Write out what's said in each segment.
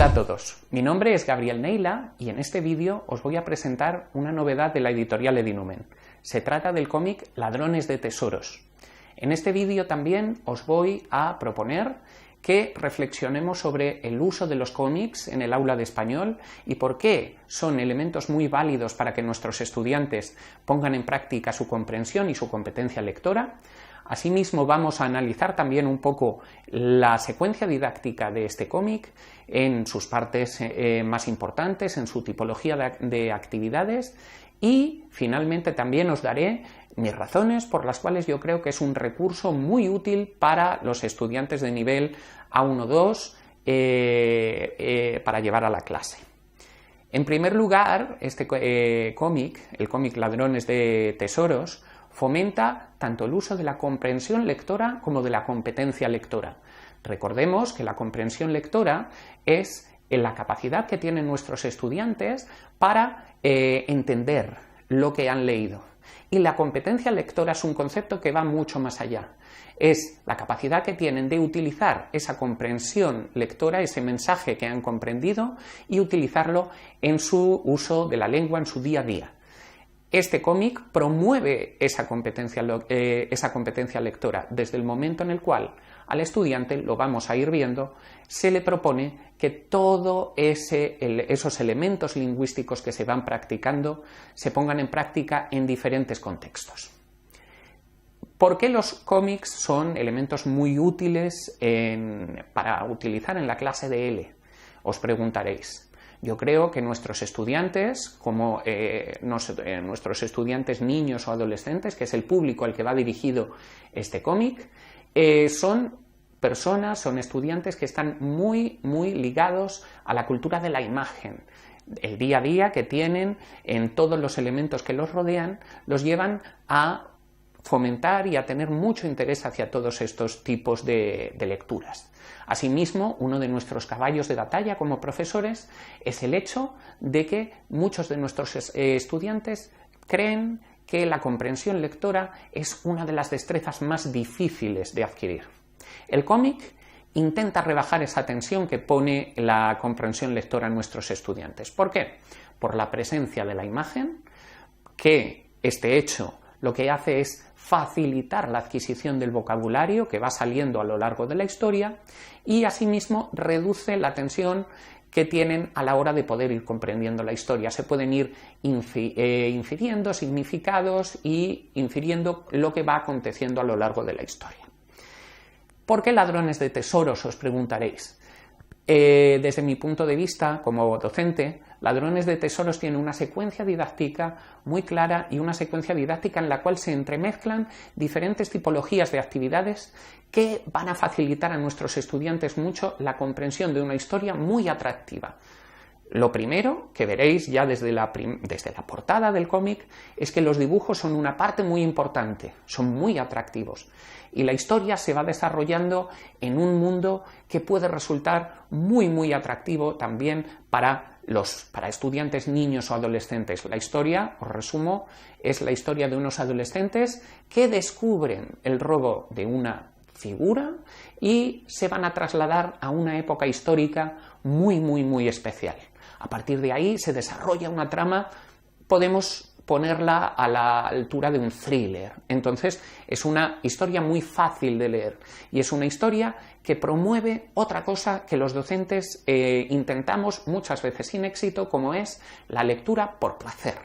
Hola a todos, mi nombre es Gabriel Neila y en este vídeo os voy a presentar una novedad de la editorial Edinumen. Se trata del cómic Ladrones de Tesoros. En este vídeo también os voy a proponer que reflexionemos sobre el uso de los cómics en el aula de español y por qué son elementos muy válidos para que nuestros estudiantes pongan en práctica su comprensión y su competencia lectora. Asimismo, vamos a analizar también un poco la secuencia didáctica de este cómic en sus partes más importantes, en su tipología de actividades y, finalmente, también os daré mis razones por las cuales yo creo que es un recurso muy útil para los estudiantes de nivel A1-2 para llevar a la clase. En primer lugar, este cómic, el cómic Ladrones de Tesoros, fomenta tanto el uso de la comprensión lectora como de la competencia lectora. Recordemos que la comprensión lectora es la capacidad que tienen nuestros estudiantes para entender lo que han leído. Y la competencia lectora es un concepto que va mucho más allá. Es la capacidad que tienen de utilizar esa comprensión lectora, ese mensaje que han comprendido, y utilizarlo en su uso de la lengua en su día a día. Este cómic promueve esa competencia lectora desde el momento en el cual al estudiante, lo vamos a ir viendo, se le propone que todos esos elementos lingüísticos que se van practicando se pongan en práctica en diferentes contextos. ¿Por qué los cómics son elementos muy útiles para utilizar en la clase de L? Os preguntaréis. Yo creo que nuestros estudiantes, como nuestros estudiantes niños o adolescentes, que es el público al que va dirigido este cómic, son estudiantes que están muy ligados a la cultura de la imagen. El día a día que tienen en todos los elementos que los rodean, los llevan a fomentar y a tener mucho interés hacia todos estos tipos de lecturas. Asimismo, uno de nuestros caballos de batalla como profesores es el hecho de que muchos de nuestros estudiantes creen que la comprensión lectora es una de las destrezas más difíciles de adquirir. El cómic intenta rebajar esa tensión que pone la comprensión lectora en nuestros estudiantes. ¿Por qué? Por la presencia de la imagen, que este hecho lo que hace es facilitar la adquisición del vocabulario que va saliendo a lo largo de la historia y asimismo reduce la tensión que tienen a la hora de poder ir comprendiendo la historia. Se pueden ir infiriendo significados y infiriendo lo que va aconteciendo a lo largo de la historia. ¿Por qué Ladrones de Tesoros?, os preguntaréis. Desde mi punto de vista como docente, Ladrones de Tesoros tiene una secuencia didáctica muy clara y una secuencia didáctica en la cual se entremezclan diferentes tipologías de actividades que van a facilitar a nuestros estudiantes mucho la comprensión de una historia muy atractiva. Lo primero que veréis ya desde la portada del cómic es que los dibujos son una parte muy importante, son muy atractivos y la historia se va desarrollando en un mundo que puede resultar muy atractivo también para estudiantes niños o adolescentes. La historia, os resumo, es la historia de unos adolescentes que descubren el robo de una figura y se van a trasladar a una época histórica muy especial. A partir de ahí se desarrolla una trama, podemos ponerla a la altura de un thriller. Entonces es una historia muy fácil de leer y es una historia que promueve otra cosa que los docentes intentamos muchas veces sin éxito, como es la lectura por placer.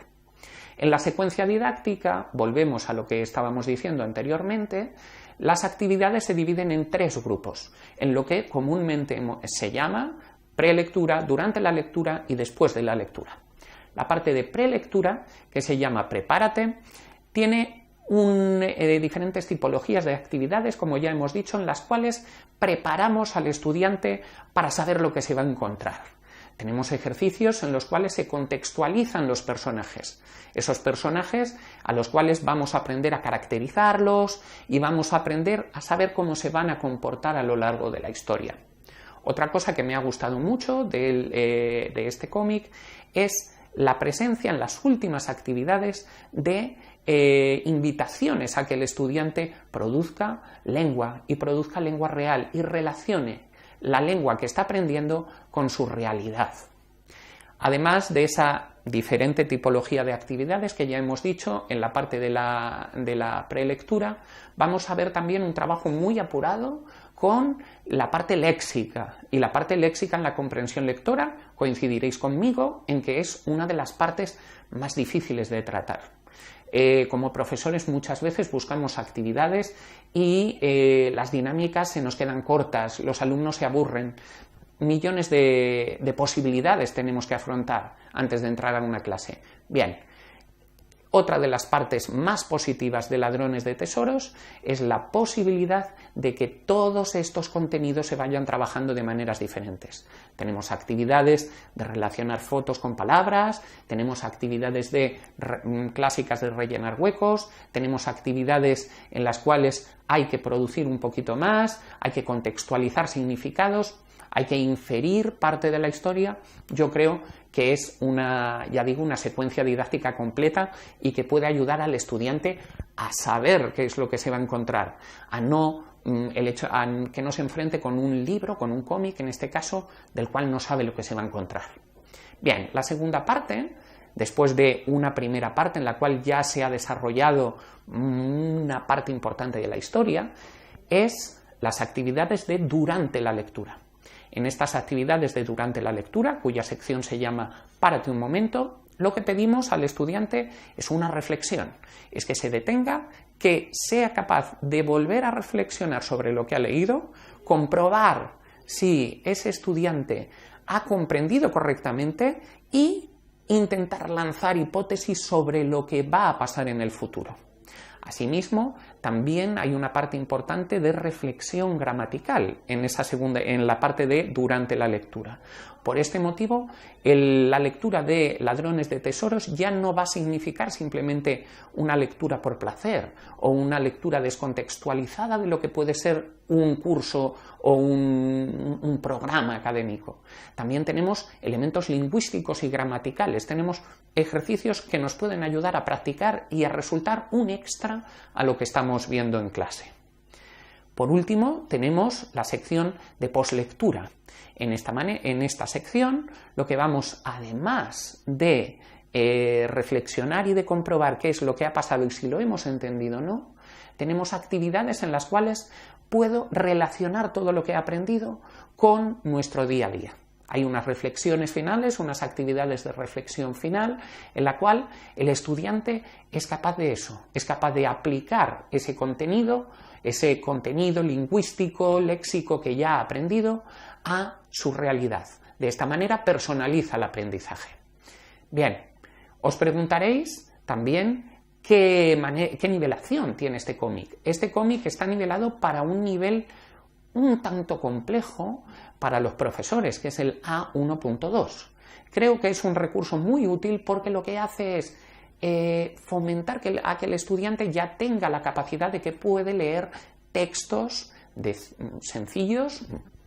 En la secuencia didáctica, volvemos a lo que estábamos diciendo anteriormente, las actividades se dividen en tres grupos, en lo que comúnmente se llama prelectura, durante la lectura y después de la lectura. La parte de prelectura, que se llama Prepárate, tiene diferentes tipologías de actividades, como ya hemos dicho, en las cuales preparamos al estudiante para saber lo que se va a encontrar. Tenemos ejercicios en los cuales se contextualizan los personajes, esos personajes a los cuales vamos a aprender a caracterizarlos y vamos a aprender a saber cómo se van a comportar a lo largo de la historia. Otra cosa que me ha gustado mucho de este cómic es la presencia en las últimas actividades de invitaciones a que el estudiante produzca lengua y produzca lengua real y relacione la lengua que está aprendiendo con su realidad. Además de esa diferente tipología de actividades que ya hemos dicho en la parte de la prelectura, vamos a ver también un trabajo muy apurado con la parte léxica. Y la parte léxica en la comprensión lectora, coincidiréis conmigo en que es una de las partes más difíciles de tratar. Como profesores muchas veces buscamos actividades y las dinámicas se nos quedan cortas, los alumnos se aburren. Millones de posibilidades tenemos que afrontar antes de entrar a una clase. Bien, otra de las partes más positivas de Ladrones de Tesoros es la posibilidad de que todos estos contenidos se vayan trabajando de maneras diferentes. Tenemos actividades de relacionar fotos con palabras, tenemos actividades clásicas de rellenar huecos, tenemos actividades en las cuales hay que producir un poquito más, hay que contextualizar significados, hay que inferir parte de la historia. Yo creo que es una secuencia didáctica completa y que puede ayudar al estudiante a saber qué es lo que se va a encontrar, a que no se enfrente con un libro, con un cómic, en este caso, del cual no sabe lo que se va a encontrar. Bien, la segunda parte, después de una primera parte en la cual ya se ha desarrollado una parte importante de la historia, es las actividades de durante la lectura. En estas actividades de durante la lectura, cuya sección se llama Párate un momento, lo que pedimos al estudiante es una reflexión, es que se detenga, que sea capaz de volver a reflexionar sobre lo que ha leído, comprobar si ese estudiante ha comprendido correctamente y intentar lanzar hipótesis sobre lo que va a pasar en el futuro. Asimismo, también hay una parte importante de reflexión gramatical en la parte de durante la lectura. Por este motivo, la lectura de Ladrones de Tesoros ya no va a significar simplemente una lectura por placer o una lectura descontextualizada de lo que puede ser un curso o un programa académico. También tenemos elementos lingüísticos y gramaticales, tenemos ejercicios que nos pueden ayudar a practicar y a resultar un extra a lo que estamos viendo en clase. Por último, tenemos la sección de poslectura. En esta sección, lo que vamos, además de reflexionar y de comprobar qué es lo que ha pasado y si lo hemos entendido o no, tenemos actividades en las cuales puedo relacionar todo lo que he aprendido con nuestro día a día. Hay unas reflexiones finales, unas actividades de reflexión final, en la cual el estudiante es capaz de eso, es capaz de aplicar ese contenido lingüístico, léxico que ya ha aprendido, a su realidad. De esta manera personaliza el aprendizaje. Bien, os preguntaréis también qué nivelación tiene este cómic. Este cómic está nivelado para un nivel un tanto complejo para los profesores, que es el A1.2. Creo que es un recurso muy útil porque lo que hace es fomentar a que el estudiante ya tenga la capacidad de que puede leer textos sencillos,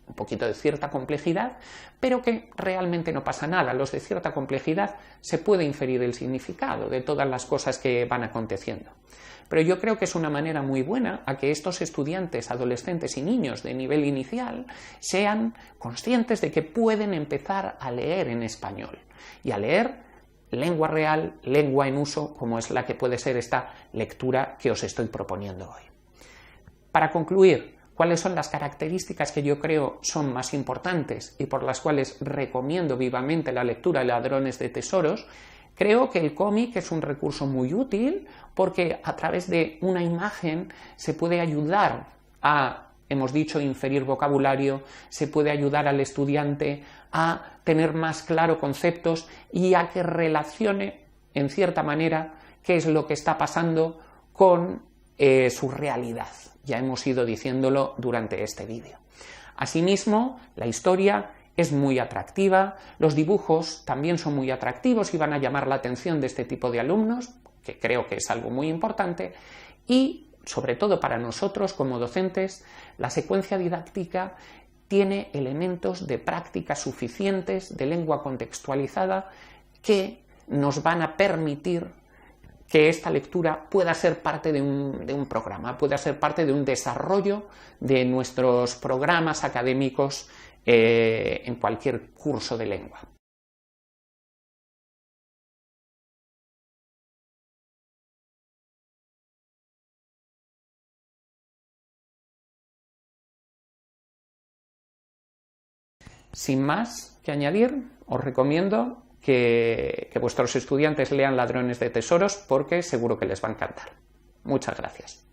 un poquito de cierta complejidad, pero que realmente no pasa nada. Los de cierta complejidad se puede inferir el significado de todas las cosas que van aconteciendo. Pero yo creo que es una manera muy buena a que estos estudiantes, adolescentes y niños de nivel inicial sean conscientes de que pueden empezar a leer en español y a leer lengua real, lengua en uso, como es la que puede ser esta lectura que os estoy proponiendo hoy. Para concluir, ¿cuáles son las características que yo creo son más importantes y por las cuales recomiendo vivamente la lectura de Ladrones de Tesoros? Creo que el cómic es un recurso muy útil porque a través de una imagen se puede ayudar a, hemos dicho, inferir vocabulario, se puede ayudar al estudiante a tener más claro conceptos y a que relacione, en cierta manera, qué es lo que está pasando con su realidad. Ya hemos ido diciéndolo durante este vídeo. Asimismo, la historia es muy atractiva, los dibujos también son muy atractivos y van a llamar la atención de este tipo de alumnos, que creo que es algo muy importante, y sobre todo para nosotros como docentes, la secuencia didáctica tiene elementos de práctica suficientes, de lengua contextualizada, que nos van a permitir que esta lectura pueda ser parte de un programa, pueda ser parte de un desarrollo de nuestros programas académicos en cualquier curso de lengua. Sin más que añadir, os recomiendo que vuestros estudiantes lean Ladrones de Tesoros porque seguro que les va a encantar. Muchas gracias.